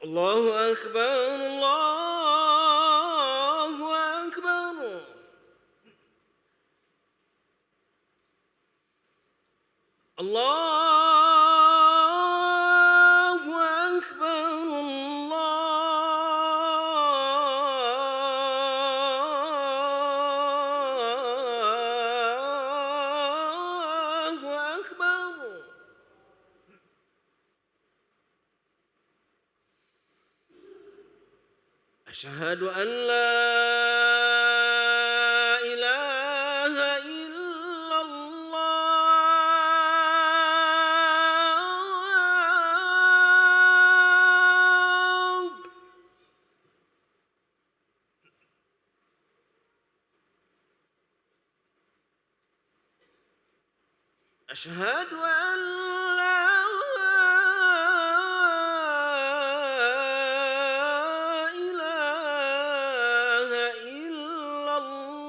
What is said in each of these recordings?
الله أكبر الله أكبر. الله أكبر الله أكبر. أشهد أن لا إله إلا الله. أشهد أن لا إله إلا الله.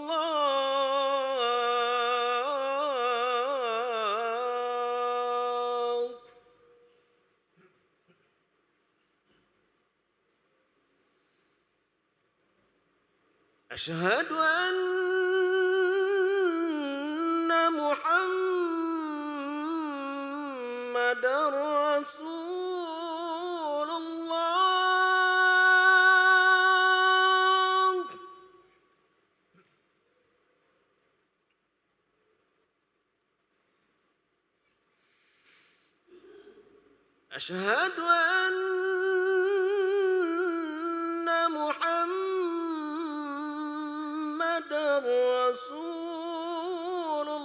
أشهد أن محمدًا رسول الله. أشهد أن محمدًا رسول الله.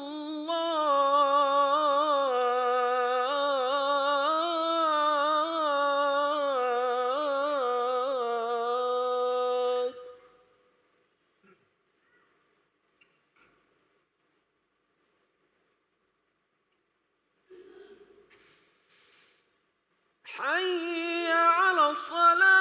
حي على الصلاة.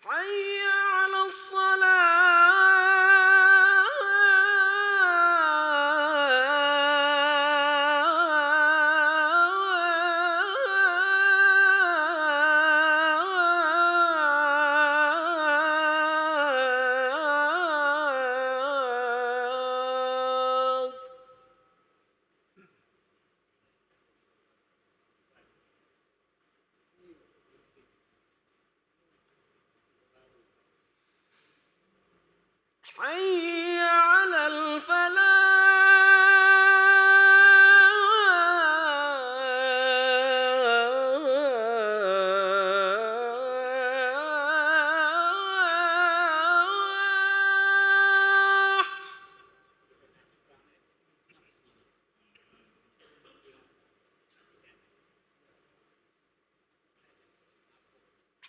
حي على الصلاة. حي على الفلاح.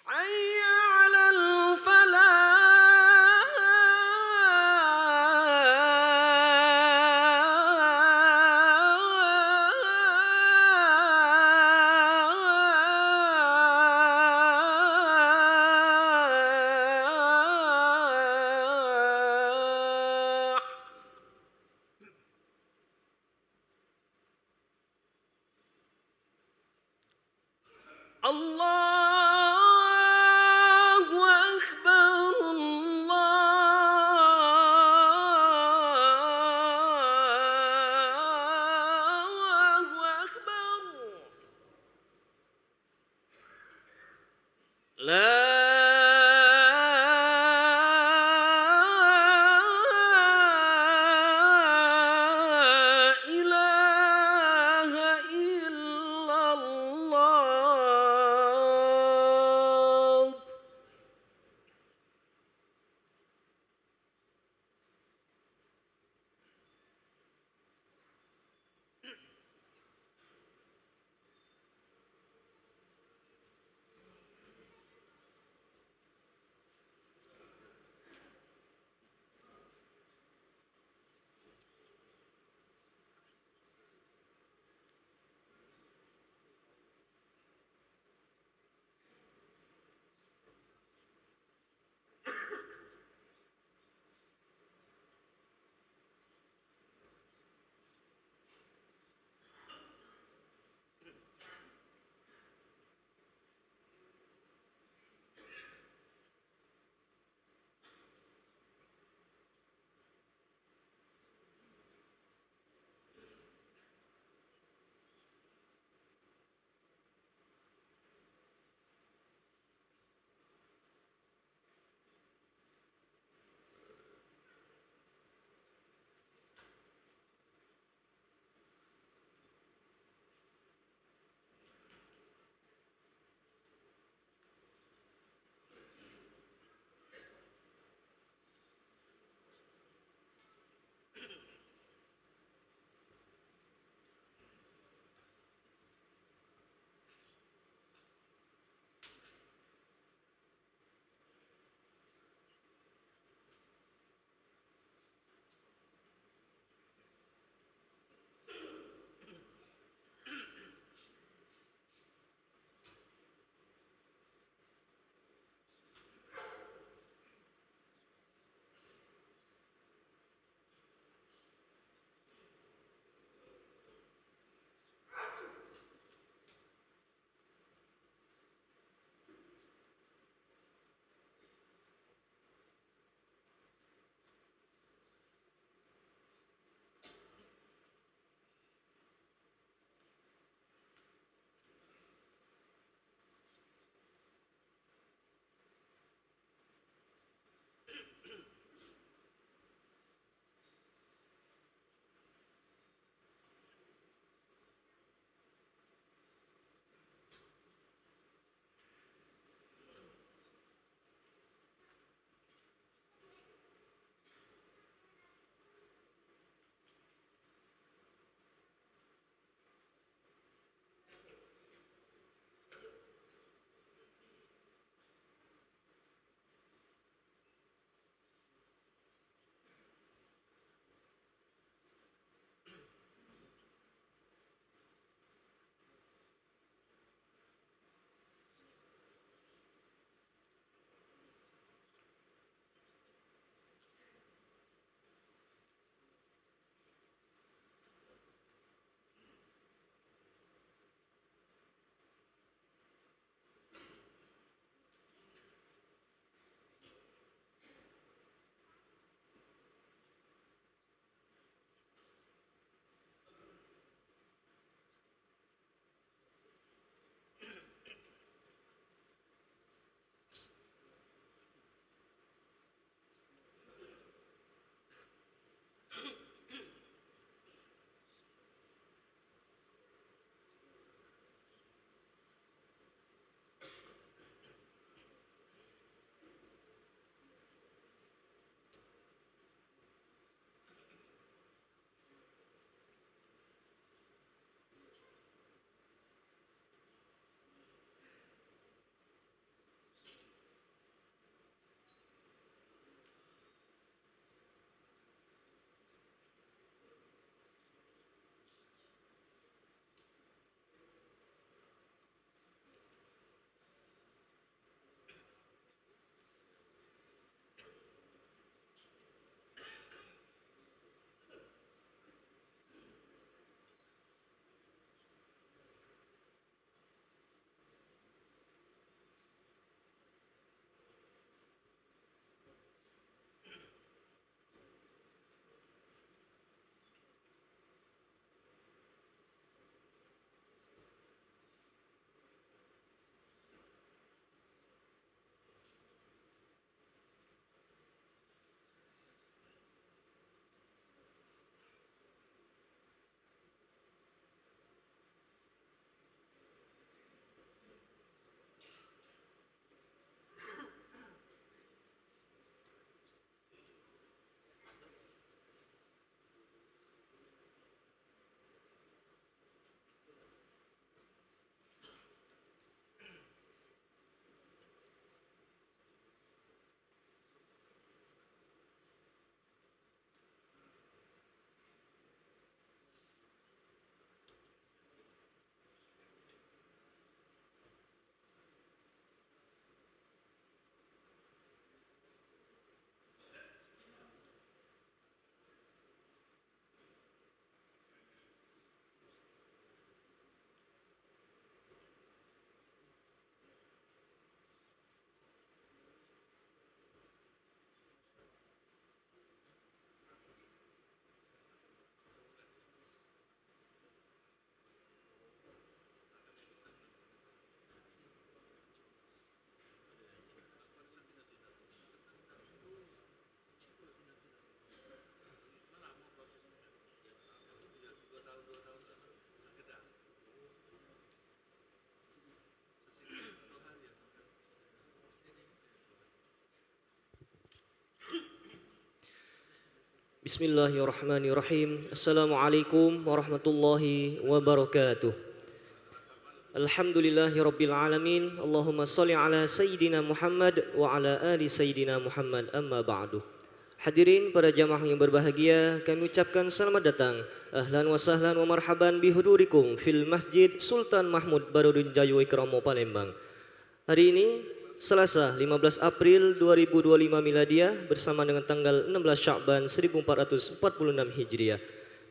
حي على الفلاح. الله أكبر الله أكبر. لا إله إلا الله. Bismillahirrahmanirrahim. Assalamualaikum warahmatullahi wabarakatuh. Alhamdulillahirabbil alamin. Allahumma shalli ala sayyidina Muhammad wa ala ali sayyidina Muhammad, amma ba'du. Hadirin para jamaah yang berbahagia, kami ucapkan selamat datang, ahlan wa sahlan wa marhaban bihudurikum fil Masjid Sultan Mahmud Badarudin Jayo Ikramo Palembang. Hari ini Selasa 15 April 2025 Miladiah bersama dengan tanggal 16 Sya'ban 1446 Hijriah.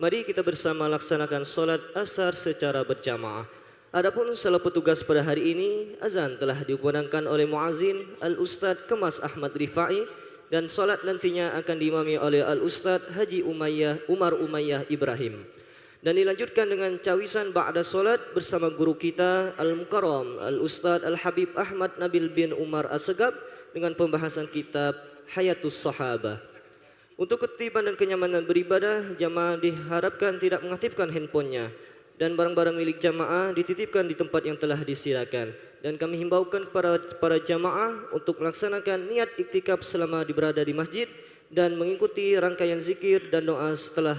Mari kita bersama laksanakan solat asar secara berjamaah. Adapun salat petugas pada hari ini, azan telah dikumandangkan oleh muazin Al-Ustadz Kemas Ahmad Rifai dan solat nantinya akan diimami oleh Al-Ustadz Haji Umar Umayyah Ibrahim. Dan dilanjutkan dengan cawisan ba'da solat bersama guru kita Al-Mukarram Al-Ustadz Al-Habib Ahmad Nabil bin Umar As-Segaf dengan pembahasan kitab Hayatus Sahabah. Untuk ketertiban dan kenyamanan beribadah, jamaah diharapkan tidak mengaktifkan handphonenya dan barang-barang milik jamaah dititipkan di tempat yang telah disediakan. Dan kami himbaukan kepada para jamaah untuk melaksanakan niat iktikaf selama berada di masjid dan mengikuti rangkaian zikir dan doa setelah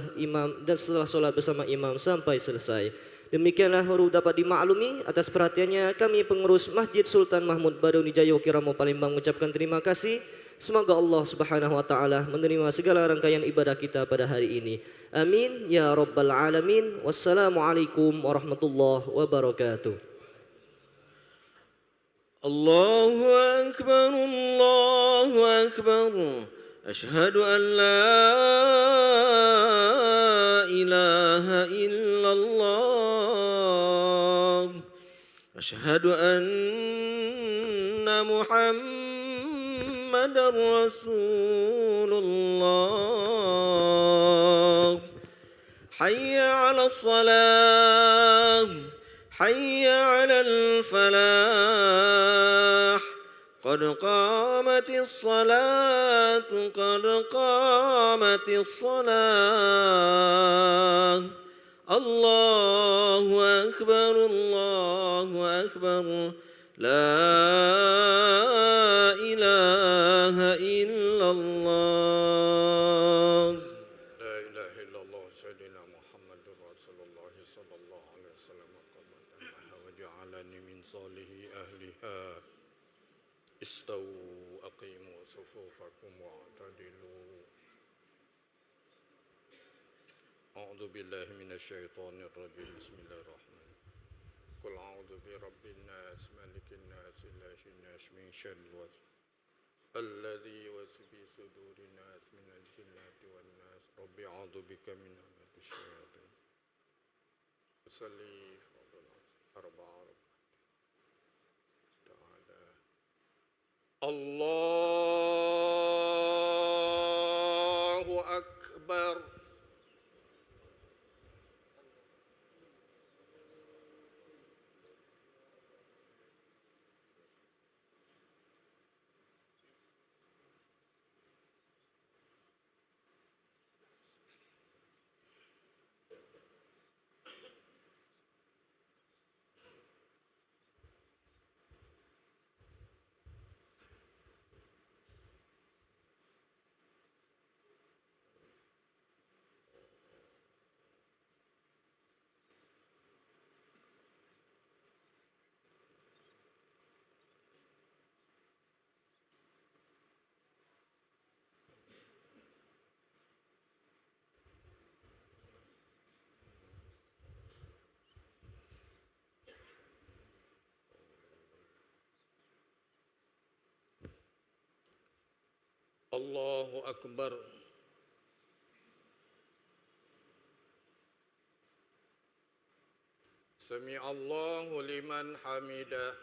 solat bersama imam sampai selesai. Demikianlah baru dapat dimaklumi. Atas perhatiannya kami pengurus Masjid Sultan Mahmud Badarudin Jayo Ikramo Palembang mengucapkan terima kasih. Semoga Allah Subhanahu wa taala menerima segala rangkaian ibadah kita pada hari ini. Amin ya rabbal alamin. Wassalamualaikum warahmatullahi wabarakatuh. Allahu akbar, Allahu akbar. أشهد أن لا إله إلا الله أشهد أن محمدا رسول الله حي على الصلاة حي على الفلاح قد قامت الصلاة قد قامت الصلاة الله أكبر الله أكبر لا إله إلا الله لا إله إلا الله سيدنا محمد رسول الله صلى الله عليه وسلم وجعلني من صالح أهلها استووا أقيموا صفوفكم واعتدلوا أعوذ بالله من الشيطان الرجيم بسم الله الرحمن الرحيم قل أعوذ برب الناس ملك الناس إله الناس من شر الوسواس الذي يوسوس في صدور الناس من الجنة والناس رب أعوذ بك من همزات الشياطين صلي أربع الله أكبر الله أكبر سمع الله لمن حمده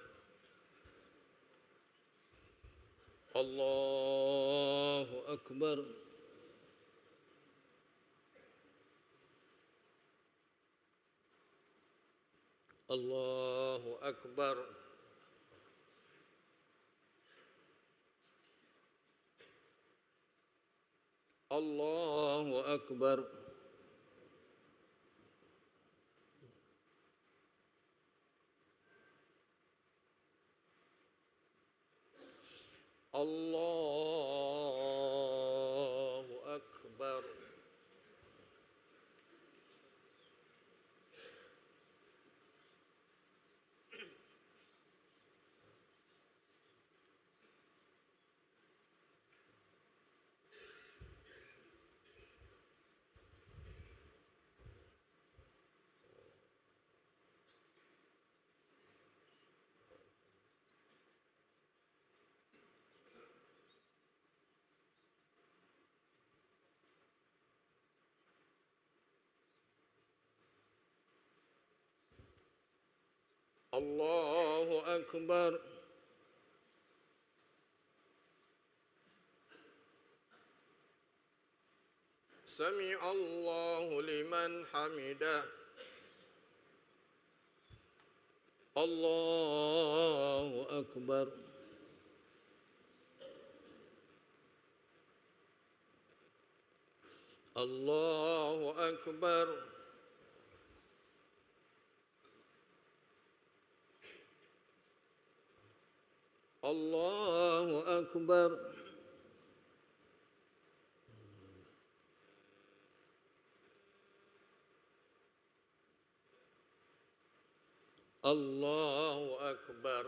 الله أكبر الله أكبر الله أكبر الله أكبر الله أكبر سمع الله لمن حمده الله أكبر الله أكبر الله أكبر الله أكبر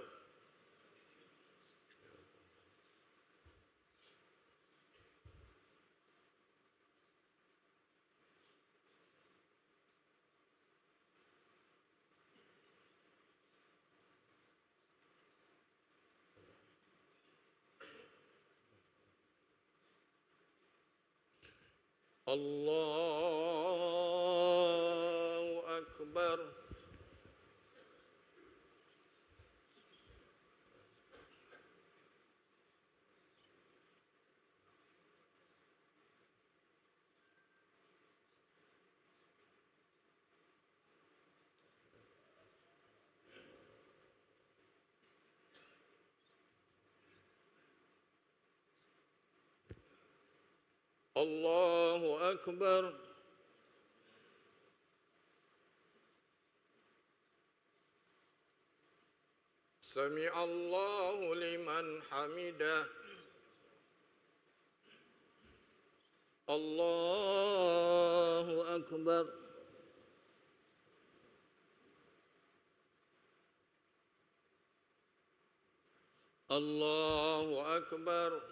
الله أكبر الله أكبر سمع الله لمن حمده الله أكبر الله أكبر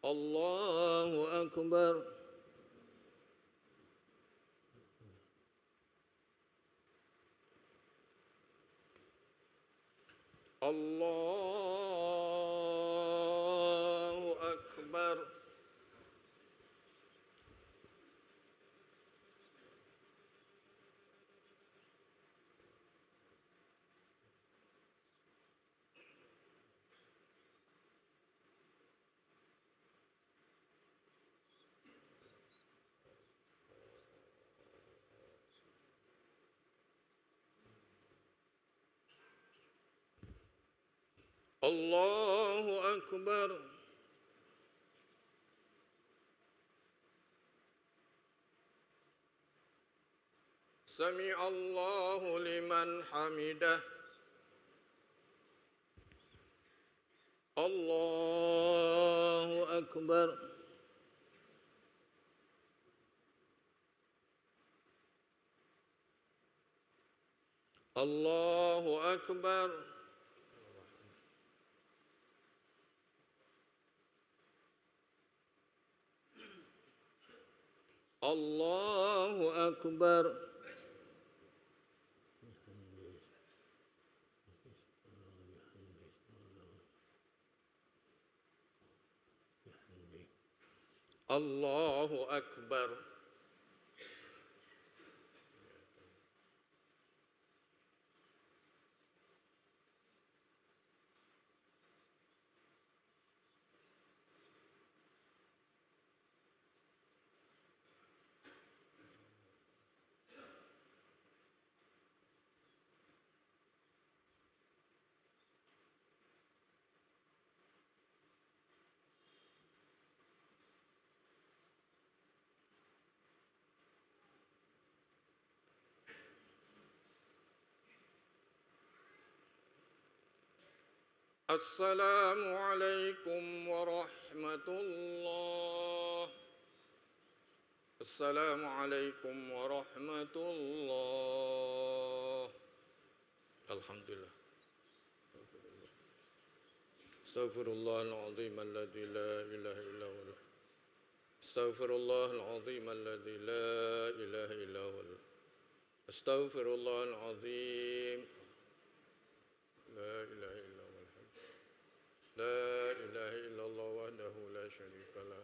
الله أكبر الله أكبر الله أكبر سمع الله لمن حمده الله أكبر الله أكبر الله أكبر الله أكبر السلام عليكم ورحمة الله السلام عليكم ورحمة الله الحمد لله استغفر الله العظيم الذي لا إله إلا هو استغفر الله العظيم الذي لا إله إلا هو استغفر الله العظيم لا إله إلا هو لا إله إلا الله وحده لا شريك له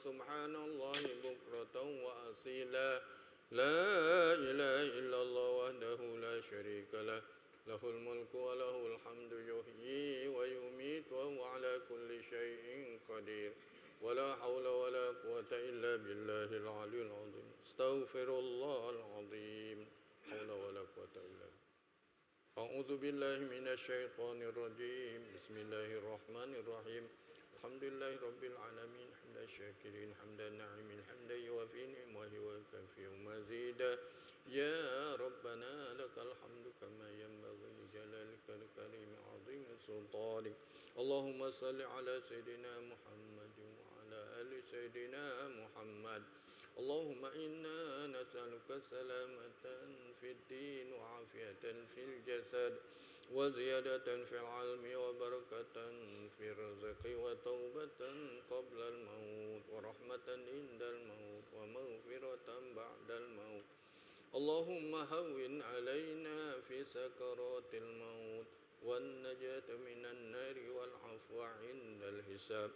وسبحان الله بكرة وأصيلا لا إله إلا الله وحده لا شريك له له الملك وله الحمد يحيي ويميت وهو على كل شيء قدير ولا حول ولا قوة إلا بالله العلي العظيم استغفر الله العظيم حول ولا قوة إلا بالله أعوذ بالله من الشيطان الرجيم بسم الله الرحمن الرحيم الحمد لله رب العالمين حمد الشاكرين حمد الناعمين حمدا يوافي نعمه ويكفي مزيدا يا ربنا لك الحمد كما ينبغي لجلالك الكريم عظيم سلطانك اللهم صل على سيدنا محمد وعلى آل سيدنا محمد اللهم إنا نسألك سلامة في الدين وعافية في الجسد وزيادة في العلم وبركة في الرزق وتوبة قبل الموت ورحمة عند الموت ومغفرة بعد الموت اللهم هون علينا في سكرات الموت والنجاة من النار والعفو عند الحساب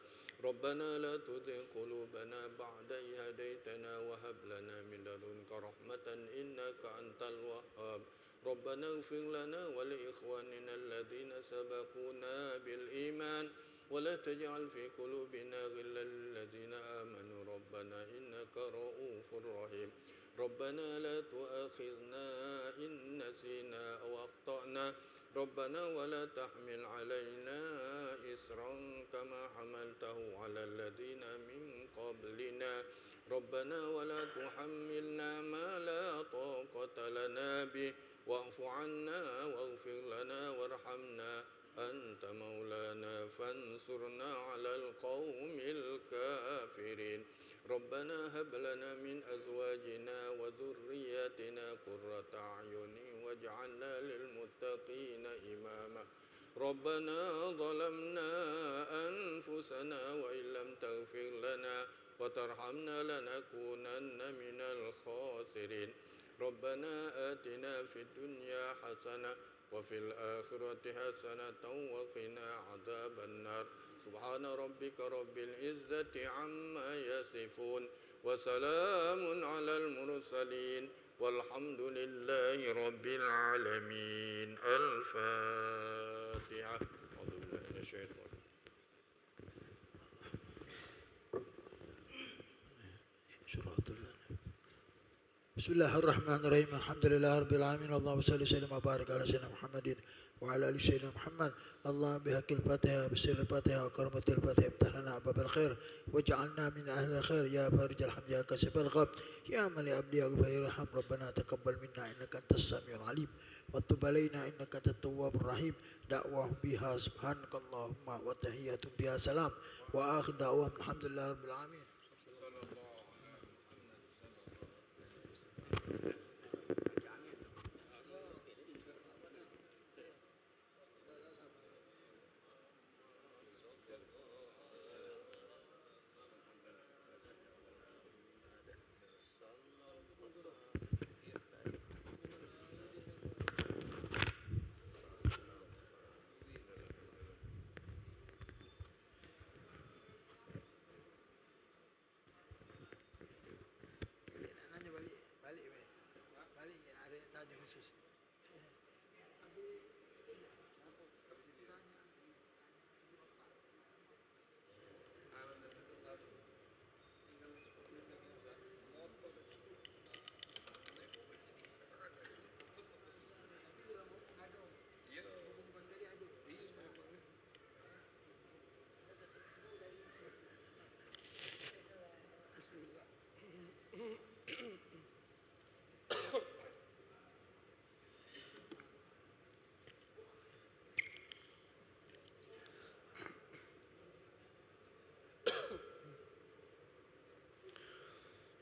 ربنا لا تزغ قلوبنا بعد إذ هديتنا وهب لنا من لدنك رحمة إنك أنت الوهاب ربنا اغفر لنا ولإخواننا الذين سبقونا بالإيمان ولا تجعل في قلوبنا غلا للذين آمنوا ربنا إنك رؤوف رحيم ربنا لا تؤاخذنا إن نسينا أو أخطأنا ربنا ولا تحمل علينا إصرا كما حملته على الذين من قبلنا ربنا ولا تحملنا ما لا طاقة لنا به واعف عنا واغفر لنا وارحمنا أنت مولانا فانصرنا على القوم الكافرين ربنا هب لنا من أزواجنا وذرياتنا قرة أعين واجعلنا للمتقين إماما ربنا ظلمنا أنفسنا وإن لم تغفر لنا وترحمنا لنكونن من الخاسرين ربنا آتنا في الدنيا حسنة وفي الآخرة حسنة وقنا عذاب النار سبحان ربك رب العزة عما يصفون وسلام على المرسلين والحمد لله رب العالمين الفاتحة أعوذ بالله من الشيطان بسم الله الرحمن الرحيم الحمد لله رب العالمين اللهم صل وسلم وبارك على سيدنا محمد وعلى ال سيدنا محمد اللهم بحق الفاتحه بسر الفاتحه وكرمة الفاتحه افتح لنا ابواب الخير واجعلنا من اهل الخير يا فارج الحمد يا كاشف الغم يا من لعبدي اغفر يرحم ربنا تقبل منا انك انت السميع العليم وتب علينا انك انت التواب الرحيم دعواهم بها سبحانك اللهم وتحياتهم بها سلام واخر دعواهم الحمد لله رب العالمين.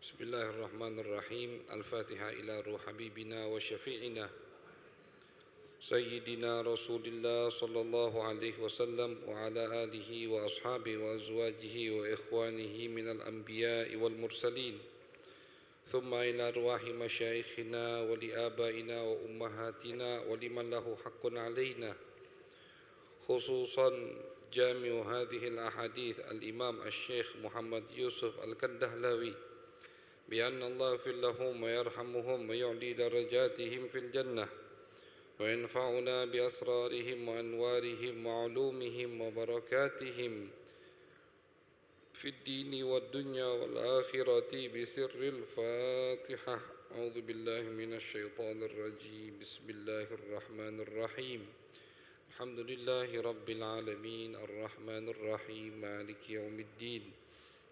بسم الله الرحمن الرحيم الفاتحة إلى روح حبيبنا وشفيعنا سيدنا رسول الله صلى الله عليه وسلم وعلى آله وأصحابه وأزواجه وإخوانه من الأنبياء والمرسلين ثم إلى أرواح مشايخنا ولآبائنا وأمهاتنا ولمن له حق علينا خصوصا جامع هذه الأحاديث الإمام الشيخ محمد يوسف الكندهلاوي بأن الله يغفر لهم ويرحمهم ويعلي درجاتهم في الجنة وينفعنا بأسرارهم وأنوارهم وعلومهم وبركاتهم في الدين والدنيا والآخرة بسر الفاتحة. أعوذ بالله من الشيطان الرجيم. بسم الله الرحمن الرحيم. الحمد لله رب العالمين الرحمن الرحيم مالك يوم الدين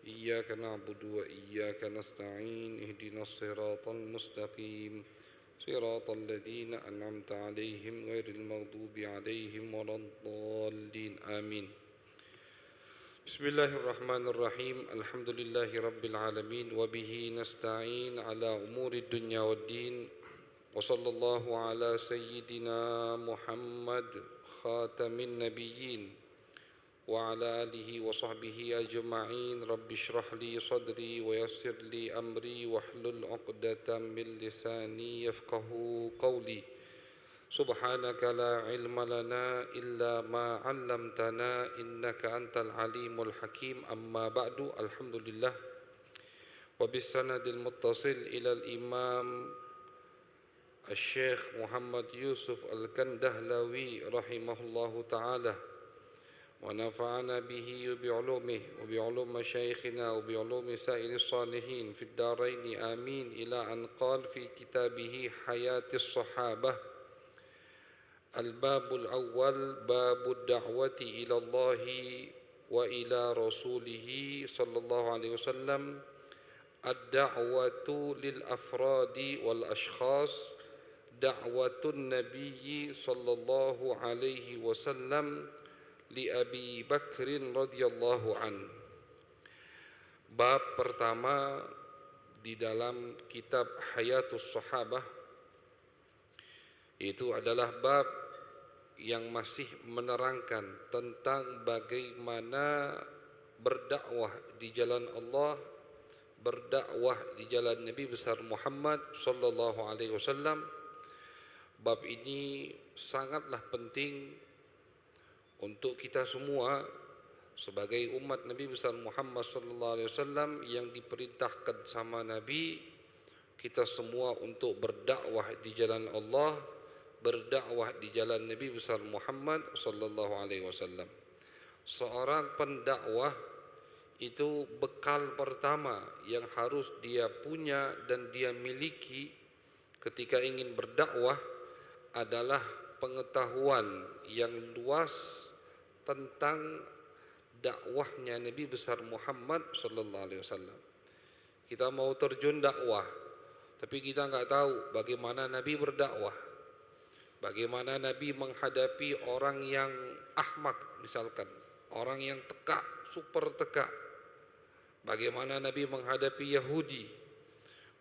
إياك نعبد وإياك نستعين اهدنا الصراط المستقيم صراط الذين أنعمت عليهم غير المغضوب عليهم ولا الضالين آمين. بسم الله الرحمن الرحيم. الحمد لله رب العالمين وبه نستعين على أمور الدنيا والدين وصلى الله على سيدنا محمد خاتم النبيين وعلى آله وصحبه أجمعين. رب اشرح لي صدري ويسر لي أمري واحلل عقدة من لساني يفقه قولي. سبحانك لا علم لنا إلا ما علمتنا إنك أنت العليم الحكيم. أما بعد. الحمد لله وبالسند المتصل إلى الإمام الشيخ محمد يوسف الكندهلاوي رحمه الله تعالى ونفعنا به وبعلومه وبعلوم مشايخنا وبعلوم سائر الصالحين في الدارين آمين. إلى أن قال في كتابه حياة الصحابة الباب الأول باب الدعوة إلى الله وإلى رسوله صلى الله عليه وسلم. الدعوة للأفراد والأشخاص دعوة النبي صلى الله عليه وسلم لأبي بكر رضي الله عنه. Bab pertama di dalam kitab Hayatus Sahabah itu adalah bab yang masih menerangkan tentang bagaimana berdakwah di jalan Allah, berdakwah di jalan Nabi besar Muhammad sallallahu alaihi wasallam. Bab ini sangatlah penting untuk kita semua sebagai umat Nabi besar Muhammad sallallahu alaihi wasallam yang diperintahkan sama Nabi kita semua untuk berdakwah di jalan Allah, berdakwah di jalan Nabi besar Muhammad sallallahu alaihi wasallam. Seorang pendakwah itu bekal pertama yang harus dia punya dan dia miliki ketika ingin berdakwah adalah pengetahuan yang luas tentang dakwahnya Nabi besar Muhammad sallallahu alaihi wasallam. Kita mau terjun dakwah, tapi kita enggak tahu bagaimana Nabi berdakwah. Bagaimana Nabi menghadapi orang yang ahmak misalkan, orang yang teka, super teka. Bagaimana Nabi menghadapi Yahudi,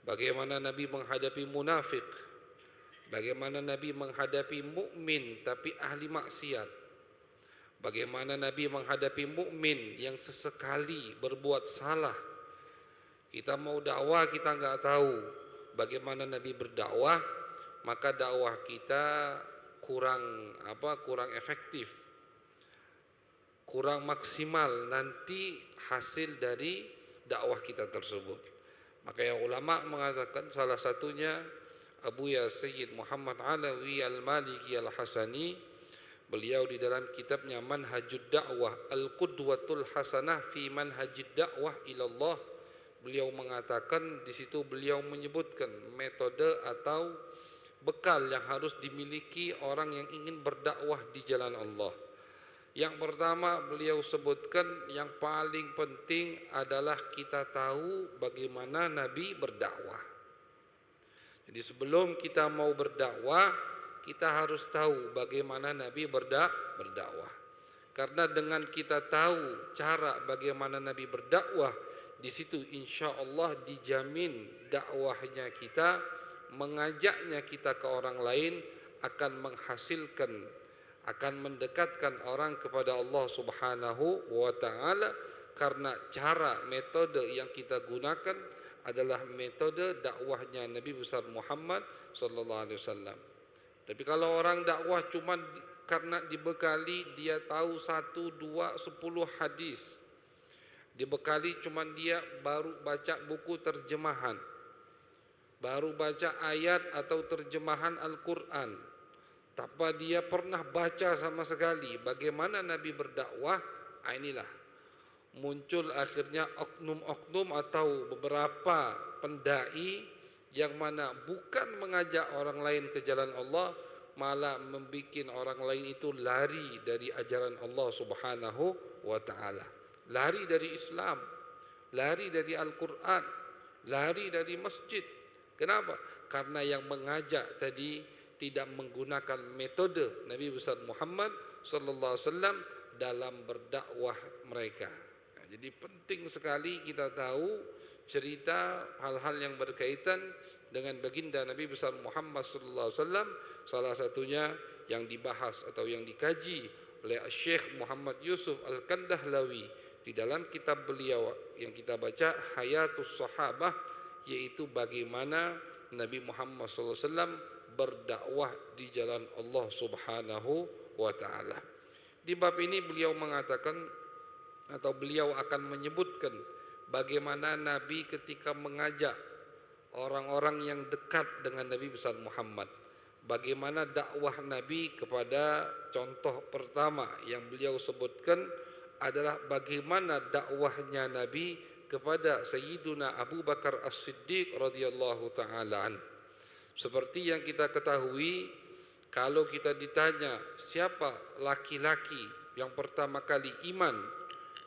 bagaimana Nabi menghadapi munafik, bagaimana Nabi menghadapi mukmin tapi ahli maksiat, bagaimana Nabi menghadapi mukmin yang sesekali berbuat salah. Kita mau dakwah kita enggak tahu bagaimana Nabi berdakwah, maka dakwah kita kurang efektif, kurang maksimal nanti hasil dari dakwah kita tersebut. Maka yang ulama mengatakan salah satunya Abu Ya Sayyid Muhammad Alawi Al-Maliki Al-Hasani, beliau di dalam kitabnya Manhajud Da'wah Al-Qudwatul Hasanah fi Manhajid Da'wah ilallah, beliau mengatakan di situ beliau menyebutkan metode atau bekal yang harus dimiliki orang yang ingin berdakwah di jalan Allah. Yang pertama beliau sebutkan yang paling penting adalah kita tahu bagaimana Nabi berdakwah. Jadi sebelum kita mau berdakwah, kita harus tahu bagaimana Nabi berdakwah. Karena dengan kita tahu cara bagaimana Nabi berdakwah, di situ insya Allah dijamin dakwahnya kita, mengajaknya kita ke orang lain akan menghasilkan, akan mendekatkan orang kepada Allah Subhanahu wa taala, karena cara metode yang kita gunakan adalah metode dakwahnya Nabi besar Muhammad sallallahu alaihi wasallam. Tapi kalau orang dakwah cuma karena dibekali dia tahu 1, 2, 10 hadis. Dibekali cuman dia baru baca buku terjemahan, baru baca ayat atau terjemahan Al-Quran, tanpa dia pernah baca sama sekali bagaimana Nabi berdakwah. Inilah muncul akhirnya oknum-oknum atau beberapa pendai yang mana bukan mengajak orang lain ke jalan Allah, malah membuat orang lain itu lari dari ajaran Allah Subhanahu wa ta'ala, lari dari Islam, lari dari Al-Quran, lari dari masjid. Kenapa? Karena yang mengajak tadi tidak menggunakan metode Nabi besar Muhammad sallallahu alaihi wasallam dalam berdakwah mereka. Nah, jadi penting sekali kita tahu cerita hal-hal yang berkaitan dengan baginda Nabi besar Muhammad sallallahu alaihi wasallam. Salah satunya yang dibahas atau yang dikaji oleh Syekh Muhammad Yusuf Al-Kandahlawi di dalam kitab beliau yang kita baca Hayatus Sahabah, yaitu bagaimana Nabi Muhammad SAW berdakwah di jalan Allah Subhanahu wa ta'ala. Di bab ini beliau mengatakan atau beliau akan menyebutkan bagaimana Nabi ketika mengajak orang-orang yang dekat dengan Nabi besar Muhammad, bagaimana dakwah Nabi kepada contoh pertama yang beliau sebutkan adalah bagaimana dakwahnya Nabi kepada Sayyiduna Abu Bakar As-Siddiq radhiyallahu ta'ala an. Seperti yang kita ketahui, kalau kita ditanya siapa laki-laki yang pertama kali iman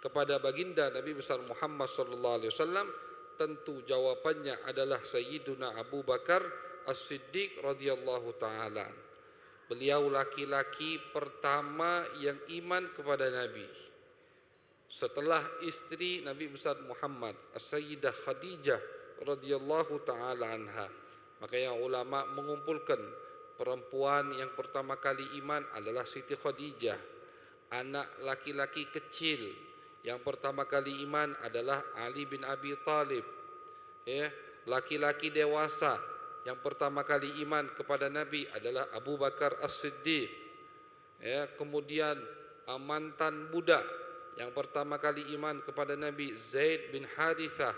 kepada baginda Nabi besar Muhammad sallallahu alaihi wasallam, tentu jawabannya adalah Sayyiduna Abu Bakar As-Siddiq radhiyallahu ta'ala. Beliau laki-laki pertama yang iman kepada Nabi setelah istri Nabi besar Muhammad As-Sayyidah Khadijah radhiyallahu ta'ala anha. Makanya ulama mengumpulkan perempuan yang pertama kali iman adalah Siti Khadijah. Anak laki-laki kecil yang pertama kali iman adalah Ali bin Abi Thalib. Ya, laki-laki dewasa yang pertama kali iman kepada Nabi adalah Abu Bakar As-Siddiq. Ya, kemudian mantan budak yang pertama kali iman kepada Nabi Zaid bin Harithah,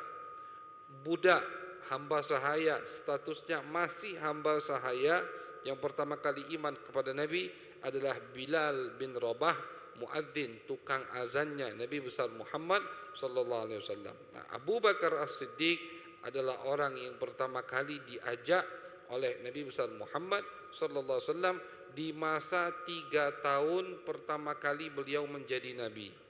budak hamba sahaya, statusnya masih hamba sahaya, yang pertama kali iman kepada Nabi adalah Bilal bin Rabah, muadzin, tukang azannya Nabi besar Muhammad sallallahu alaihi wasallam. Nah, Abu Bakar As-Siddiq adalah orang yang pertama kali diajak oleh Nabi besar Muhammad sallallahu alaihi wasallam di masa 3 tahun pertama kali beliau menjadi nabi.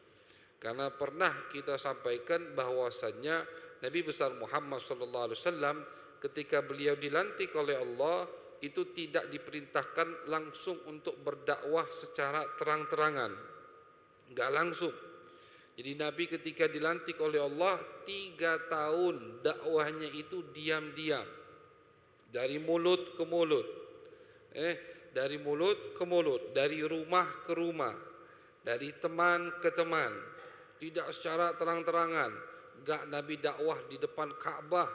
Karena pernah kita sampaikan bahwasannya Nabi besar Muhammad sallallahu alaihi wasallam ketika beliau dilantik oleh Allah itu tidak diperintahkan langsung untuk berdakwah secara terang-terangan. Enggak langsung. Jadi Nabi ketika dilantik oleh Allah 3 tahun dakwahnya itu diam-diam. Dari mulut ke mulut. Dari mulut ke mulut, dari rumah ke rumah, dari teman ke teman. Tidak secara terang-terangan. Enggak Nabi dakwah di depan Ka'bah,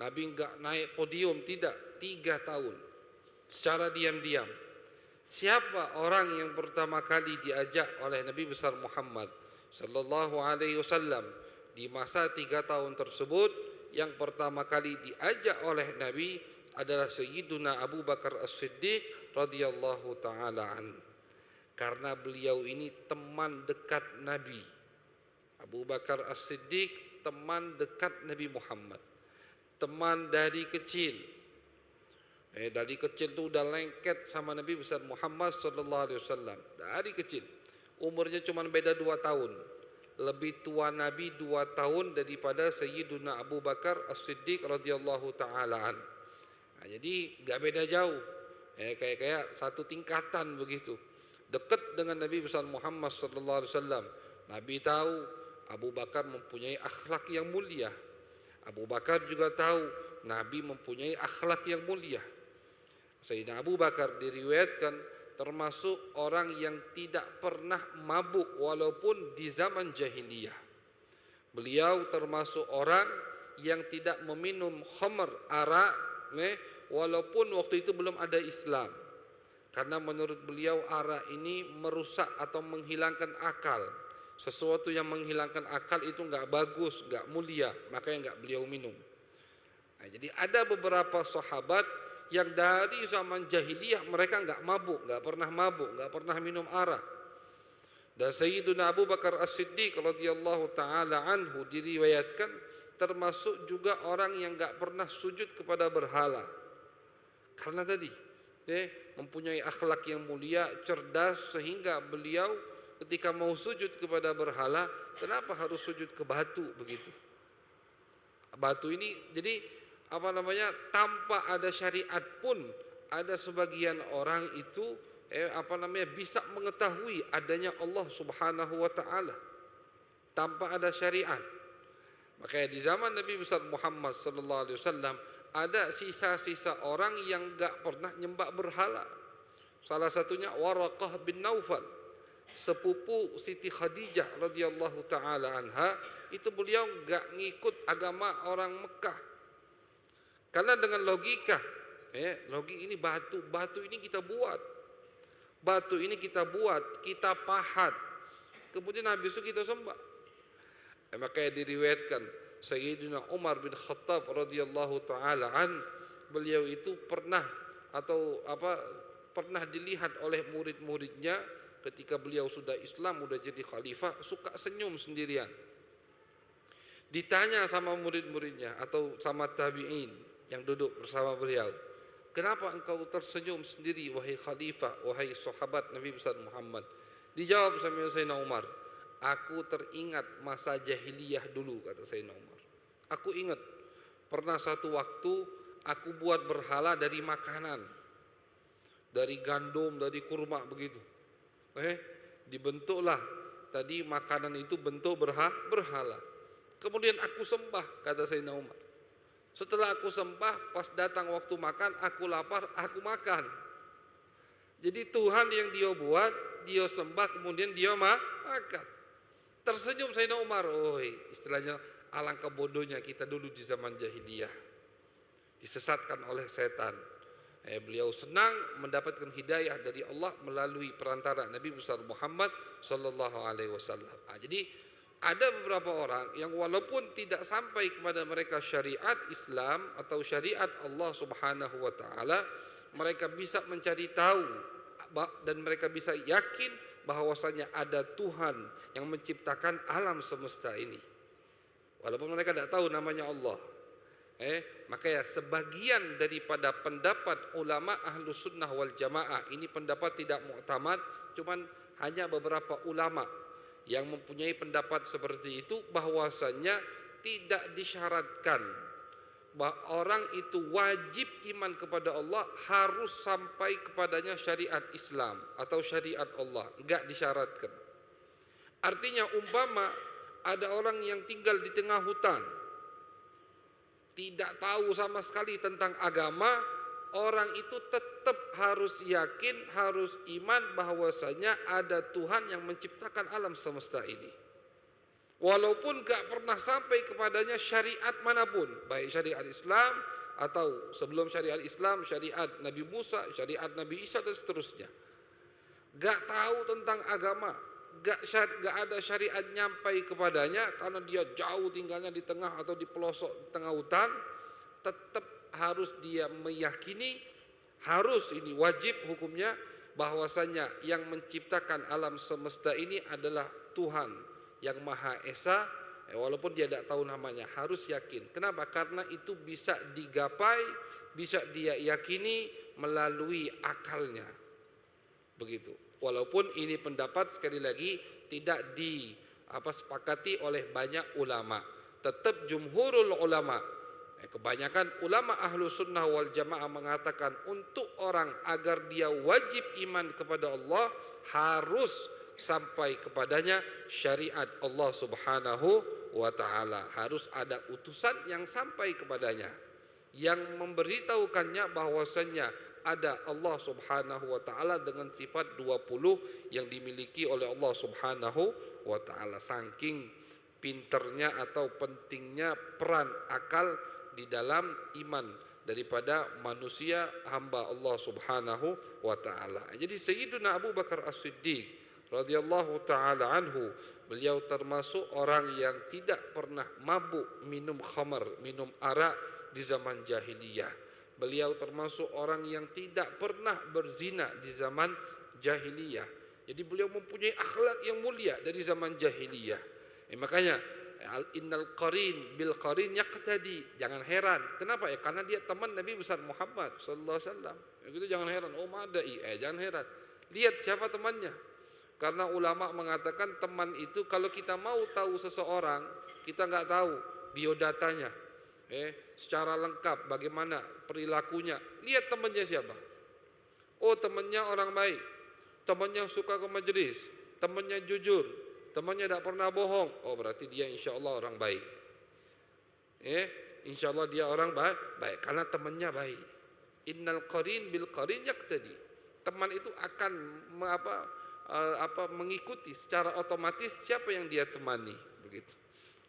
Nabi enggak naik podium, tidak. 3 tahun secara diam-diam. Siapa orang yang pertama kali diajak oleh Nabi besar Muhammad sallallahu alaihi wasallam di masa 3 tahun tersebut? Yang pertama kali diajak oleh Nabi adalah Sayyiduna Abu Bakar As-Siddiq radhiyallahu ta'ala an. Karena beliau ini teman dekat Nabi. Abu Bakar As-Siddiq teman dekat Nabi Muhammad, teman dari kecil. Dari kecil tu udah lengket sama Nabi besar Muhammad sallallahu alaihi wasallam. Dari kecil. Umurnya cuma beda 2 tahun. Lebih tua Nabi 2 tahun daripada Sayyiduna Abu Bakar As-Siddiq radhiyallahu ta'ala an. Nah, jadi enggak beda jauh. Kayak satu tingkatan begitu. Dekat dengan Nabi besar Muhammad sallallahu alaihi wasallam. Nabi tahu Abu Bakar mempunyai akhlak yang mulia. Abu Bakar juga tahu Nabi mempunyai akhlak yang mulia. Sayyidina Abu Bakar diriwayatkan termasuk orang yang tidak pernah mabuk walaupun di zaman jahiliyah. Beliau termasuk orang yang tidak meminum khamr, arak, walaupun waktu itu belum ada Islam. Karena menurut beliau arak ini merusak atau menghilangkan akal. Sesuatu yang menghilangkan akal itu enggak bagus, enggak mulia, makanya enggak beliau minum. Nah, jadi ada beberapa sahabat yang dari zaman jahiliyah mereka enggak mabuk, enggak pernah minum arak. Dan Sayyiduna Abu Bakar As-Siddiq radhiyallahu taala anhu diriwayatkan termasuk juga orang yang enggak pernah sujud kepada berhala. Karena tadi mempunyai akhlak yang mulia, cerdas, sehingga beliau ketika mau sujud kepada berhala, kenapa harus sujud ke batu begitu? Batu ini jadi tanpa ada syariat pun ada sebagian orang itu bisa mengetahui adanya Allah Subhanahu wa taala tanpa ada syariat. Makanya di zaman Nabi besar Muhammad sallallahu alaihi wasallam ada sisa-sisa orang yang enggak pernah nyembah berhala. Salah satunya Waraqah bin Naufal, sepupu Siti Khadijah radhiyallahu taala anha. Itu beliau enggak ngikut agama orang Mekah. Karena dengan logika, ini batu ini kita buat. Batu ini kita buat, kita pahat. Kemudian habis itu kita sembah. Makanya diriwayatkan Sayyidina Umar bin Khattab radhiyallahu taala beliau itu pernah dilihat oleh murid-muridnya ketika beliau sudah Islam, sudah jadi khalifah, suka senyum sendirian. Ditanya sama murid-muridnya atau sama tabi'in yang duduk bersama beliau, kenapa engkau tersenyum sendiri wahai khalifah, wahai sahabat Nabi besar Muhammad? Dijawab sama Sayyidina Umar, aku teringat masa jahiliyah dulu, kata Sayyidina Umar. Aku ingat pernah satu waktu aku buat berhala dari makanan, dari gandum, dari kurma begitu. Dibentuklah tadi makanan itu bentuk berhala. Kemudian aku sembah, kata Sayyidina Umar. Setelah aku sembah, pas datang waktu makan, aku lapar, aku makan. Jadi Tuhan yang dia buat, dia sembah, kemudian dia makan. Tersenyum Sayyidina Umar, istilahnya alangkah bodohnya kita dulu di zaman jahiliyah, disesatkan oleh setan. Beliau senang mendapatkan hidayah dari Allah melalui perantara Nabi besar Muhammad sallallahu alaihi wasallam. Jadi ada beberapa orang yang walaupun tidak sampai kepada mereka syariat Islam atau syariat Allah Subhanahu wa taala, mereka bisa mencari tahu dan mereka bisa yakin bahwasanya ada Tuhan yang menciptakan alam semesta ini. Walaupun mereka tidak tahu namanya Allah. Makanya sebagian daripada pendapat ulama Ahlus Sunnah wal Jamaah, ini pendapat tidak mu'tamad, cuman hanya beberapa ulama yang mempunyai pendapat seperti itu, bahwasanya tidak disyaratkan bahwa orang itu wajib iman kepada Allah harus sampai kepadanya syariat Islam atau syariat Allah, enggak disyaratkan. Artinya umpama ada orang yang tinggal di tengah hutan, tidak tahu sama sekali tentang agama, orang itu tetap harus yakin, harus iman bahwasanya ada Tuhan yang menciptakan alam semesta ini. Walaupun gak pernah sampai kepadanya syariat manapun, baik syariat Islam atau sebelum syariat Islam, syariat Nabi Musa, syariat Nabi Isa dan seterusnya. Gak tahu tentang agama, gak ada syariat nyampai kepadanya karena dia jauh tinggalnya di tengah atau di pelosok tengah hutan, tetap harus dia meyakini, harus ini wajib hukumnya, bahwasanya yang menciptakan alam semesta ini adalah Tuhan yang Maha Esa, walaupun dia tidak tahu namanya, harus yakin. Kenapa? Karena itu bisa digapai, bisa dia yakini melalui akalnya. Begitu. Walaupun ini pendapat sekali lagi tidak disepakati oleh banyak ulama, tetap jumhurul ulama, kebanyakan ulama Ahlus Sunnah wal Jamaah mengatakan untuk orang agar dia wajib iman kepada Allah harus sampai kepadanya syariat Allah Subhanahu wa taala, harus ada utusan yang sampai kepadanya yang memberitahukannya bahwasanya ada Allah Subhanahu wa taala dengan sifat 20 yang dimiliki oleh Allah Subhanahu wa taala. Saking pinternya atau pentingnya peran akal di dalam iman daripada manusia hamba Allah Subhanahu wa taala. Jadi Sayyiduna Abu Bakar As-Siddiq radhiyallahu taala anhu, beliau termasuk orang yang tidak pernah mabuk minum khamar, minum arak di zaman jahiliyah. Beliau termasuk orang yang tidak pernah berzina di zaman jahiliyah. Jadi beliau mempunyai akhlak yang mulia dari zaman jahiliyah. Makanya innal qarin bil qarin yaqtadi. Jangan heran. Kenapa ya? Karena dia teman Nabi besar Muhammad sallallahu alaihi wasallam. Begitu jangan heran. Oh madai. Jangan heran. Lihat siapa temannya. Karena ulama mengatakan teman itu kalau kita mau tahu seseorang, kita nggak tahu biodatanya, secara lengkap bagaimana perilakunya. Lihat temannya siapa. Oh temannya orang baik, temannya suka ke majelis, temannya jujur, temannya tidak pernah bohong. Oh berarti dia insya Allah orang baik. Insya Allah dia orang baik karena temannya baik. Innal qarin bil qarin yaqtadi. Teman itu akan mengikuti secara otomatis siapa yang dia temani, begitu.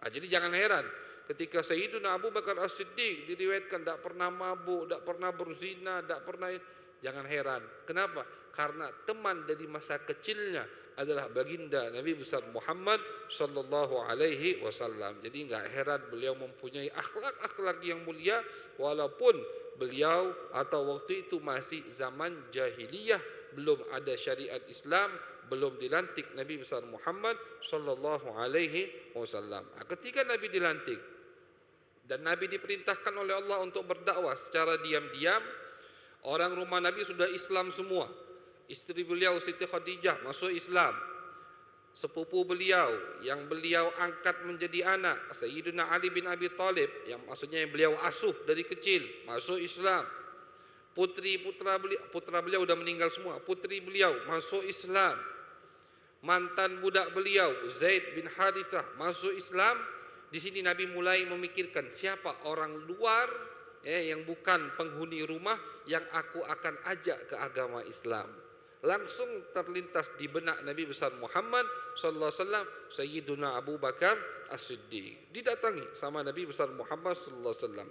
Jadi jangan heran ketika Sayyiduna Abu Bakar As-Siddiq diriwayatkan tidak pernah mabuk, tidak pernah berzina, tidak pernah. Jangan heran. Kenapa? Karena teman dari masa kecilnya adalah baginda Nabi besar Muhammad sallallahu alaihi wasallam. Jadi enggak heran beliau mempunyai akhlak-akhlak yang mulia walaupun beliau atau waktu itu masih zaman jahiliyah, belum ada syariat Islam, belum dilantik Nabi besar Muhammad sallallahu alaihi wasallam. Ketika Nabi dilantik dan Nabi diperintahkan oleh Allah untuk berdakwah secara diam-diam, orang rumah Nabi sudah Islam semua. Istri beliau Siti Khadijah masuk Islam. Sepupu beliau yang beliau angkat menjadi anak Sayyidina Ali bin Abi Thalib, yang maksudnya yang beliau asuh dari kecil, masuk Islam. Putra beliau sudah meninggal semua. Putri beliau masuk Islam. Mantan budak beliau Zaid bin Harithah masuk Islam. Di sini Nabi mulai memikirkan siapa orang luar yang bukan penghuni rumah yang aku akan ajak ke agama Islam. Langsung terlintas di benak Nabi besar Muhammad sallallahu alaihi wasallam Sayyiduna Abu Bakar As-Siddiq. Didatangi sama Nabi besar Muhammad sallallahu alaihi wasallam.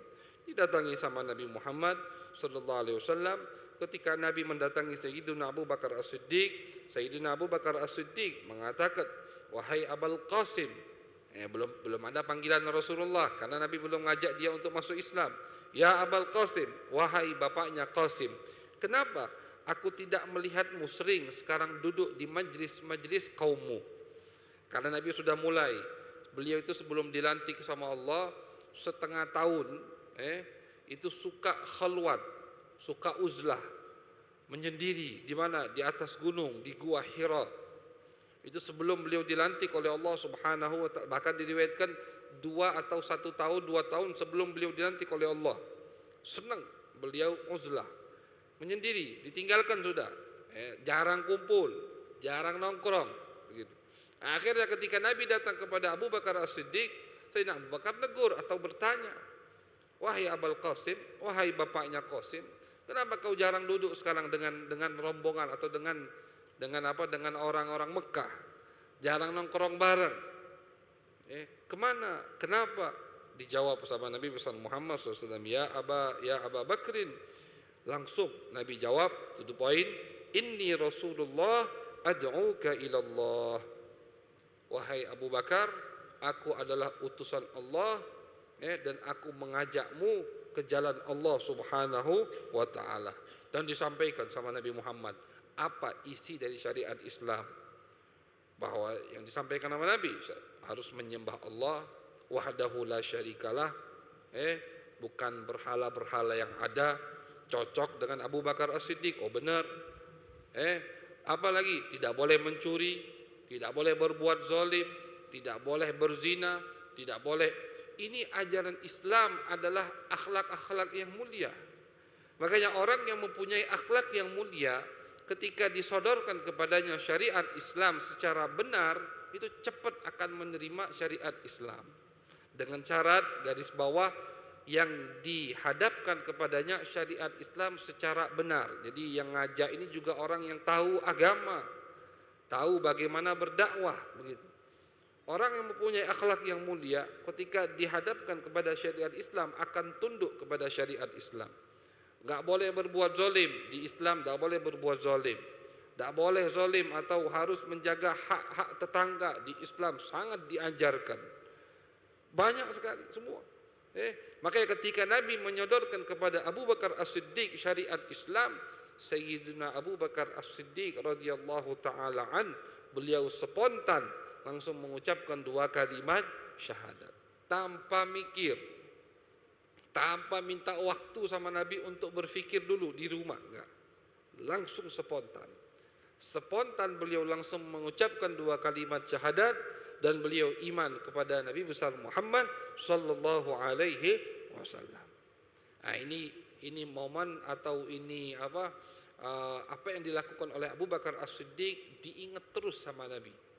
Didatangi sama Nabi Muhammad sallallahu alaihi wasallam. Ketika Nabi mendatangi Sayyiduna Abu Bakar As-Siddiq, Sayyidina Abu Bakar As-Siddiq mengatakan, "Wahai Abul Qasim." Belum ada panggilan Rasulullah karena Nabi belum ngajak dia untuk masuk Islam. "Ya Abul Qasim, wahai bapaknya Qasim, kenapa aku tidak melihatmu sering sekarang duduk di majlis-majlis kaummu?" Karena Nabi sudah mulai. Beliau itu sebelum dilantik sama Allah setengah tahun itu suka khalwat, suka uzlah, menyendiri di mana? Di atas gunung, di Gua Hira. Itu sebelum beliau dilantik oleh Allah Subhanahu wa ta'ala. Bahkan diriwayatkan 2 atau 1 tahun, 2 tahun sebelum beliau dilantik oleh Allah. Senang beliau uzlah, menyendiri, ditinggalkan sudah, jarang kumpul, jarang nongkrong, begitu. Akhirnya ketika Nabi datang kepada Abu Bakar As-Siddiq, Sayyidina Abu Bakar negur atau bertanya, "Wahai Abul Qasim, wahai bapaknya Qasim, kenapa kau jarang duduk sekarang dengan rombongan atau dengan orang-orang Mekah, jarang nongkrong bareng? Kemana? Kenapa?" Dijawab sama Nabi besar Muhammad SAW, ya Aba Bakrin. Langsung Nabi jawab, to the point, "Inni Rasulullah ad'uka ilallah." Wahai Abu Bakar, aku adalah utusan Allah dan aku mengajakmu ke jalan Allah Subhanahu wa ta'ala. Dan disampaikan sama Nabi Muhammad apa isi dari syariat Islam, bahwa yang disampaikan sama Nabi harus menyembah Allah wahdahu la syarikalah, bukan berhala-berhala yang ada. Cocok dengan Abu Bakar As-Siddiq. Oh benar. Apalagi tidak boleh mencuri, tidak boleh berbuat zalim, tidak boleh berzina, tidak boleh. Ini ajaran Islam adalah akhlak-akhlak yang mulia. Makanya orang yang mempunyai akhlak yang mulia, ketika disodorkan kepadanya syariat Islam secara benar, itu cepat akan menerima syariat Islam. Dengan syarat garis bawah yang dihadapkan kepadanya syariat Islam secara benar. Jadi yang ngajak ini juga orang yang tahu agama, tahu bagaimana berdakwah, begitu. Orang yang mempunyai akhlak yang mulia ketika dihadapkan kepada syariat Islam akan tunduk kepada syariat Islam. Enggak boleh berbuat zalim di Islam, enggak boleh berbuat zalim. Enggak boleh zalim atau harus menjaga hak-hak tetangga di Islam sangat diajarkan. Banyak sekali semua. Makanya ketika Nabi menyodorkan kepada Abu Bakar As-Siddiq syariat Islam, Sayyidina Abu Bakar As-Siddiq radhiyallahu taala an, beliau spontan langsung mengucapkan 2 kalimat syahadat tanpa mikir, tanpa minta waktu sama Nabi untuk berfikir dulu di rumah, enggak. Langsung spontan. Spontan beliau langsung mengucapkan 2 kalimat syahadat dan beliau iman kepada Nabi besar Muhammad sallallahu alaihi wasallam. Nah, ini momen atau ini apa yang dilakukan oleh Abu Bakar As-Siddiq diingat terus sama Nabi.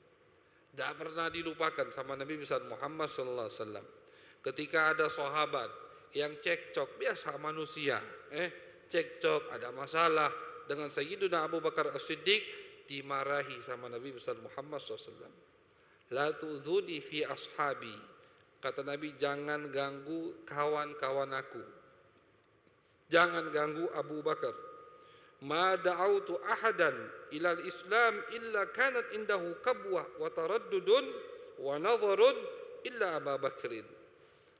Tidak pernah dilupakan sama Nabi besar Muhammad sallallahu alaihi wasallam. Ketika ada sahabat yang cekcok, biasa manusia, cekcok, ada masalah dengan Sayyidina Abu Bakar As-Siddiq, dimarahi sama Nabi besar Muhammad SAW. La tu'dzuni fi ashabi, kata Nabi, jangan ganggu kawan-kawan aku, jangan ganggu Abu Bakar. Ma da'autu ahadan ilal Islam illa kanat indahu kabwah wa taraddudun wa nadharun illa Abu Bakrin.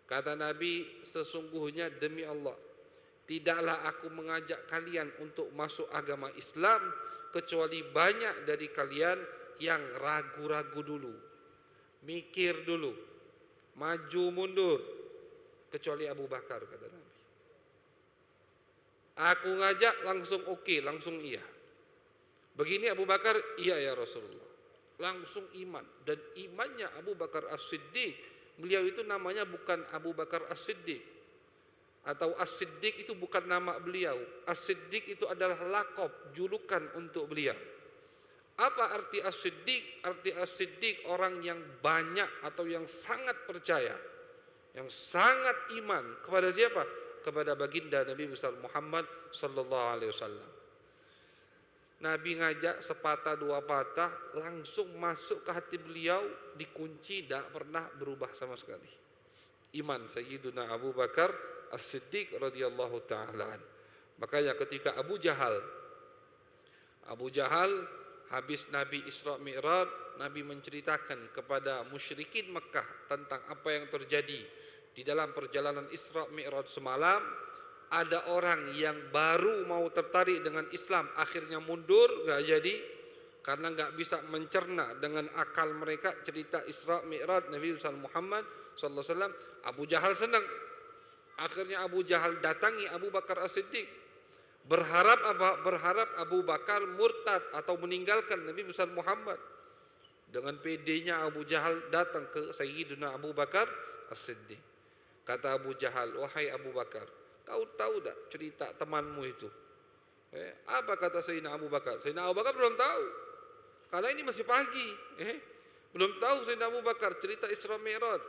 Kata Nabi, sesungguhnya demi Allah, tidaklah aku mengajak kalian untuk masuk agama Islam kecuali banyak dari kalian yang ragu-ragu dulu, mikir dulu, maju mundur, kecuali Abu Bakar, kata Nabi. Aku ngajak langsung oke, langsung iya. Begini Abu Bakar, iya ya Rasulullah. Langsung iman. Dan imannya Abu Bakar As-Siddiq, beliau itu namanya bukan Abu Bakar As-Siddiq, atau As-Siddiq itu bukan nama beliau. As-Siddiq itu adalah laqab, julukan untuk beliau. Apa arti As-Siddiq? Arti As-Siddiq orang yang banyak atau yang sangat percaya, yang sangat iman kepada siapa? Kepada baginda Nabi besar Muhammad sallallahu alaihi wasallam. Nabi ngajak sepatah dua patah langsung masuk ke hati beliau, dikunci, tidak pernah berubah sama sekali. Iman Sayyiduna Abu Bakar As-Siddiq radhiyallahu ta'ala. Makanya ketika Abu Jahal habis Nabi Isra Mi'raj, Nabi menceritakan kepada musyrikin Mekah tentang apa yang terjadi di dalam perjalanan Isra Mi'raj semalam. Ada orang yang baru mau tertarik dengan Islam, akhirnya mundur, gak jadi, karena gak bisa mencerna dengan akal mereka cerita Isra Mi'raj Nabi Muhammad SAW. Abu Jahal senang. Akhirnya Abu Jahal datangi Abu Bakar As-Siddiq, berharap apa? Berharap Abu Bakar murtad atau meninggalkan Nabi besar Muhammad. Dengan pedenya Abu Jahal datang ke Sayyidina Abu Bakar As-Siddiq. Kata Abu Jahal, wahai Abu Bakar, kau tahu tak cerita temanmu itu? Apa kata Sayyidina Abu Bakar? Sayyidina Abu Bakar belum tahu, karena ini masih pagi. Belum tahu Sayyidina Abu Bakar cerita Isra Mi'raj.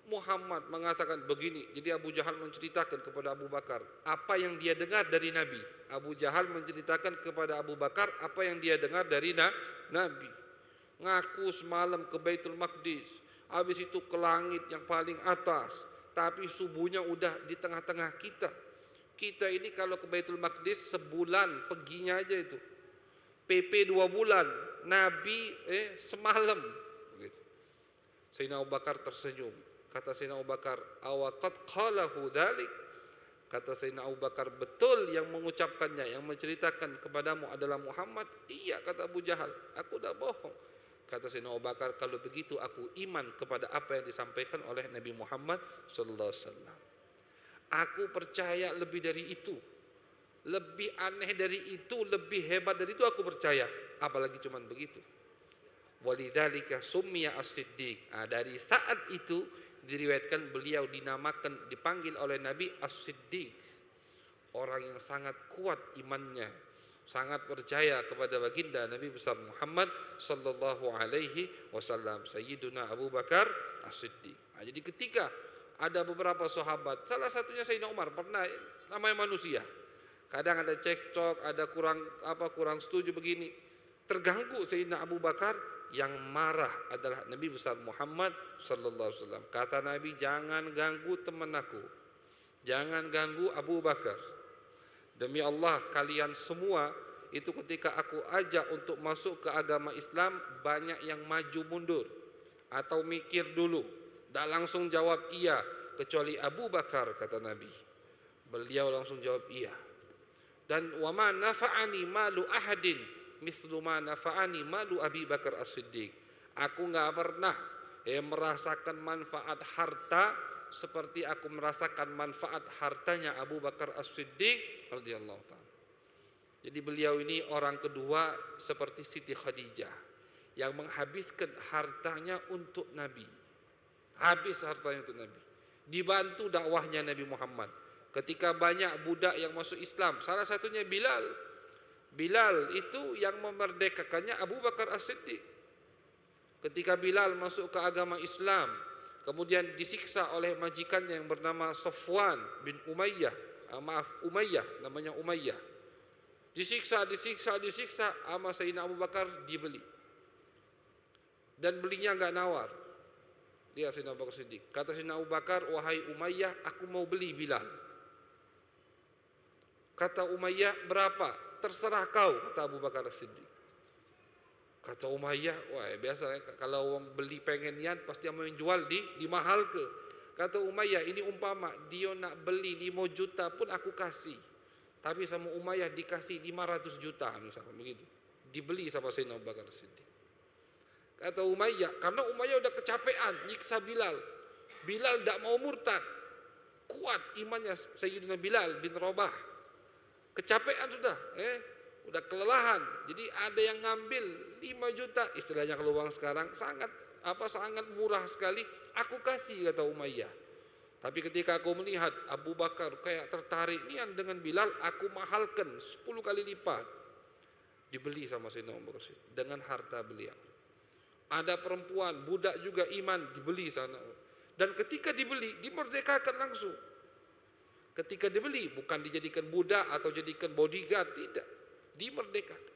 Muhammad mengatakan begini. Jadi Abu Jahal menceritakan kepada Abu Bakar apa yang dia dengar dari Nabi. Abu Jahal menceritakan kepada Abu Bakar apa yang dia dengar dari Nabi. Ngaku semalam ke Baitul Maqdis, habis itu ke langit yang paling atas, tapi subuhnya udah di tengah-tengah kita. Kita ini kalau ke Baitul Maqdis sebulan peginya aja itu, PP 2 bulan, Nabi semalam begitu. Sayyidina Abu Bakar tersenyum. Kata Sayyidina Abu Bakar, awaqad qalahu dzalik. Kata Sayyidina Abu Bakar, betul yang mengucapkannya, yang menceritakan kepadamu adalah Muhammad? Iya, kata Abu Jahal, aku dah bohong. Kata Sayyidina Abu Bakar, kalau begitu aku iman kepada apa yang disampaikan oleh Nabi Muhammad sallallahu alaihi wasallam. Aku percaya lebih dari itu, lebih aneh dari itu, lebih hebat dari itu aku percaya, apalagi cuman begitu. Walidzalika summiya As-Siddiq. Dari saat itu diriwayatkan beliau dinamakan, dipanggil oleh Nabi As-Siddiq, orang yang sangat kuat imannya, sangat percaya kepada baginda Nabi besar Muhammad sallallahu alaihi wasallam, Sayyiduna Abu Bakar As-Siddiq. Jadi ketika ada beberapa sahabat, salah satunya Sayyidina Umar, pernah, namanya manusia, kadang ada cekcok, ada kurang setuju begini, terganggu Sayyidina Abu Bakar yang marah adalah Nabi besar Muhammad sallallahu alaihi wasallam. Kata Nabi, jangan ganggu teman aku, jangan ganggu Abu Bakar. Demi Allah, kalian semua itu ketika aku ajak untuk masuk ke agama Islam, banyak yang maju mundur atau mikir dulu, tak langsung jawab iya, kecuali Abu Bakar, kata Nabi. Beliau langsung jawab iya. Dan wa ma nafa'ani malu ahadin mislu ma nafa'ani malu Abi Bakar As-Siddiq. Aku enggak pernah merasakan manfaat harta seperti aku merasakan manfaat hartanya Abu Bakar As-Siddiq radhiyallahu ta'ala. Jadi beliau ini orang kedua seperti Siti Khadijah yang menghabiskan hartanya untuk Nabi. Habis hartanya untuk Nabi. Dibantu dakwahnya Nabi Muhammad. Ketika banyak budak yang masuk Islam, salah satunya Bilal. Bilal itu yang memerdekakannya Abu Bakar As-Siddiq. Ketika Bilal masuk ke agama Islam, kemudian disiksa oleh majikannya yang bernama Safwan bin Umayyah. Umayyah, namanya Umayyah. Disiksa sama Sayyidina Abu Bakar, dibeli. Dan belinya enggak nawar. Dia Sayyidina Abu Bakar Siddiq. Kata Sayyidina Abu Bakar, wahai Umayyah, aku mau beli Bilal. Kata Umayyah, berapa? Terserah kau, kata Abu Bakar Siddiq. Kata Umayyah, wah biasa kalau orang beli pengen pasti mau jual di mahal ke. Kata Umayyah, ini umpama dia nak beli 5 juta pun aku kasih. Tapi sama Umayyah dikasih 500 juta misalnya begitu. Dibeli sama Sayyidina Abu Bakar Siddiq. Kata Umayyah, karena Umayyah udah kecapean nyiksa Bilal. Bilal tak mau murtad. Kuat imannya Sayyidina Bilal bin Rabah. Kecapean sudah, udah kelelahan. Jadi ada yang ngambil 5 juta, istilahnya kalau uang sekarang sangat murah sekali. Aku kasih, kata Umayyah. Tapi ketika aku melihat Abu Bakar kayak tertarik nian dengan Bilal, aku mahalkan 10 kali lipat. Dibeli sama Sayyidina Abu Bakar dengan harta beliau. Ada perempuan, budak juga iman, dibeli sana. Dan ketika dibeli, dimerdekakan langsung. Ketika dibeli, bukan dijadikan budak atau jadikan bodyguard, tidak. Dimerdekakan.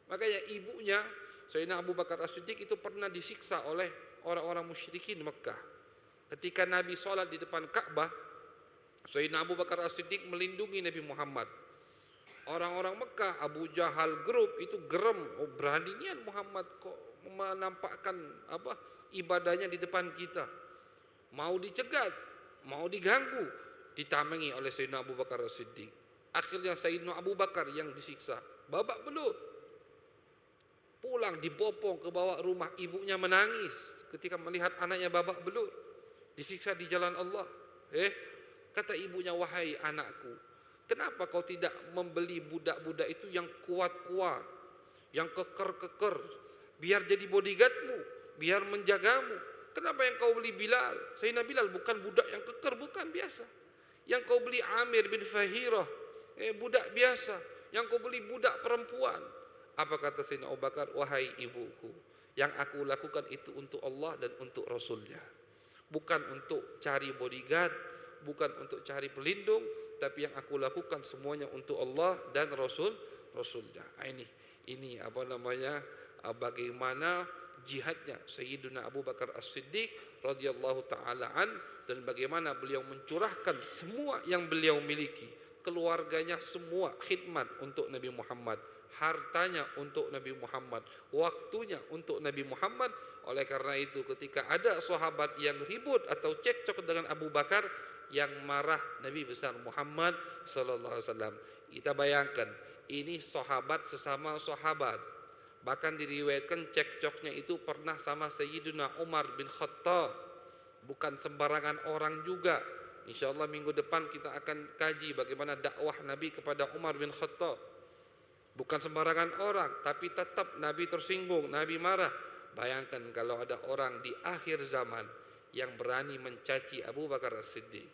Makanya ibunya, Sayyidina Abu Bakar As-Siddiq itu pernah disiksa oleh orang-orang musyrikin Mekah. Ketika Nabi sholat di depan Ka'bah, Sayyidina Abu Bakar As-Siddiq melindungi Nabi Muhammad. Orang-orang Mekah, Abu Jahal grup itu gerem, berani nian Muhammad kok menampakkan ibadahnya di depan kita. Mau dicegat, mau diganggu, ditamengi oleh Sayyidina Abu Bakar As-Siddiq. Akhirnya Sayyidina Abu Bakar yang disiksa, babak belur. Pulang dibopong ke bawah rumah, ibunya menangis ketika melihat anaknya babak belur, disiksa di jalan Allah. Kata ibunya, wahai anakku, kenapa kau tidak membeli budak-budak itu yang kuat-kuat, yang keker-keker, biar jadi bodyguardmu, biar menjagamu? Kenapa yang kau beli Bilal? Sayyidina Bilal bukan budak yang keker, bukan biasa. Yang kau beli Amir bin Fahirah, budak biasa. Yang kau beli budak perempuan. Apa kata Sayyidina Abu Bakar? Wahai ibuku, yang aku lakukan itu untuk Allah dan untuk Rasulnya. Bukan untuk cari bodyguard, bukan untuk cari pelindung, tapi yang aku lakukan semuanya untuk Allah dan Rasulnya. Ini bagaimana jihadnya Sayyidina Abu Bakar As-Siddiq radhiyallahu taala an, dan bagaimana beliau mencurahkan semua yang beliau miliki, keluarganya semua khidmat untuk Nabi Muhammad, hartanya untuk Nabi Muhammad, waktunya untuk Nabi Muhammad. Oleh karena itu ketika ada sahabat yang ribut atau cekcok dengan Abu Bakar, yang marah Nabi besar Muhammad sallallahu alaihi wasallam. Kita bayangkan, ini sahabat sesama sahabat. Bahkan diriwayatkan cekcoknya itu pernah sama Sayyidina Umar bin Khattab. Bukan sembarangan orang juga. InsyaAllah minggu depan kita akan kaji bagaimana dakwah Nabi kepada Umar bin Khattab. Bukan sembarangan orang, tapi tetap Nabi tersinggung, Nabi marah. Bayangkan kalau ada orang di akhir zaman yang berani mencaci Abu Bakar As-Siddiq,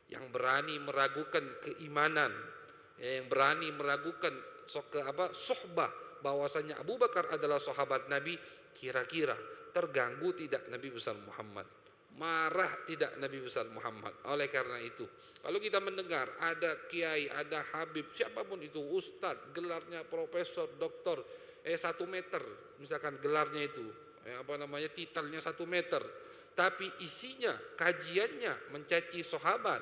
yang berani meragukan keimanan, yang berani meragukan suhbah, bahwasanya Abu Bakar adalah sahabat Nabi. Kira-kira terganggu tidak Nabi besar Muhammad? Marah tidak Nabi besar Muhammad? Oleh karena itu, kalau kita mendengar ada kiai, ada habib, siapapun itu, ustadz, gelarnya profesor, doktor, 1 meter, misalkan gelarnya itu, titelnya 1 meter, tapi isinya, kajiannya mencaci sahabat,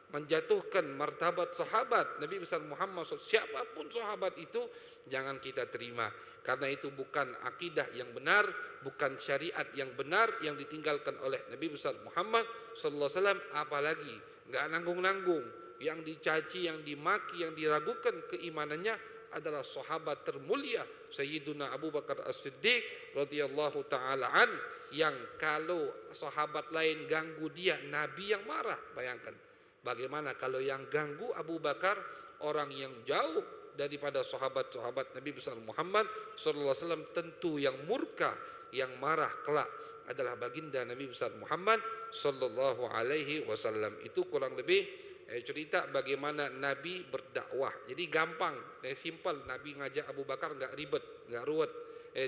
menjatuhkan martabat sahabat Nabi besar Muhammad SAW, siapapun sahabat itu jangan kita terima, karena itu bukan akidah yang benar, bukan syariat yang benar yang ditinggalkan oleh Nabi besar Muhammad SAW. Apalagi nggak nanggung-nanggung, yang dicaci, yang dimaki, yang diragukan keimanannya adalah sahabat termulia Sayyiduna Abu Bakar As-Siddiq radhiyallahu taala an, yang kalau sahabat lain ganggu dia, Nabi yang marah. Bayangkan bagaimana kalau yang ganggu Abu Bakar orang yang jauh daripada sahabat-sahabat Nabi besar Muhammad sallallahu alaihi wasallam, tentu yang murka, yang marah kelak adalah baginda Nabi besar Muhammad sallallahu alaihi wasallam. Itu kurang lebih cerita bagaimana Nabi berdakwah. Jadi gampang, simpel. Nabi ngajak Abu Bakar nggak ribet, nggak ruwet.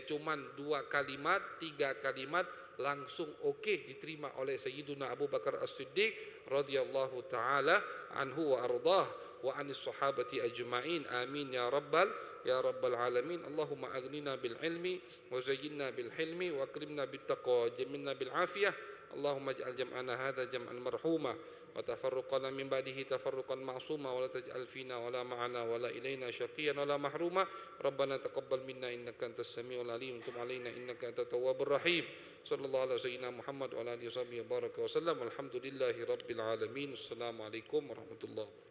Cuman 2 kalimat, 3 kalimat langsung oke diterima oleh Sayyiduna Abu Bakar As-Siddiq radhiyallahu taala anhu wa ardah wa anis sahabati ajma'in. Amin ya rabbal alamin. Allahumma aghnina bil ilmi wa zayyinna bil hilmi wa akrimna bit taqwa wa jamilna bil afiyah. Allahumma ij'al jam'ana hadha jam'an marhuma wa tafarruqana min ba'dihi tafarruqan ma'suma wa la taj'al fina wa la ma'ana wa la ilaina syaqiyan wa la mahruma. Rabbana taqabbal minna innaka antas samiul alim, tub alaina innaka antat tawwabur rahim. Sallallahu alaihi sayyidina Muhammad wa ala alihi wa sahbihi baraka wa sallam. Alhamdulillahi rabbil alamin. Assalamualaikum warahmatullahi wabarakatuh.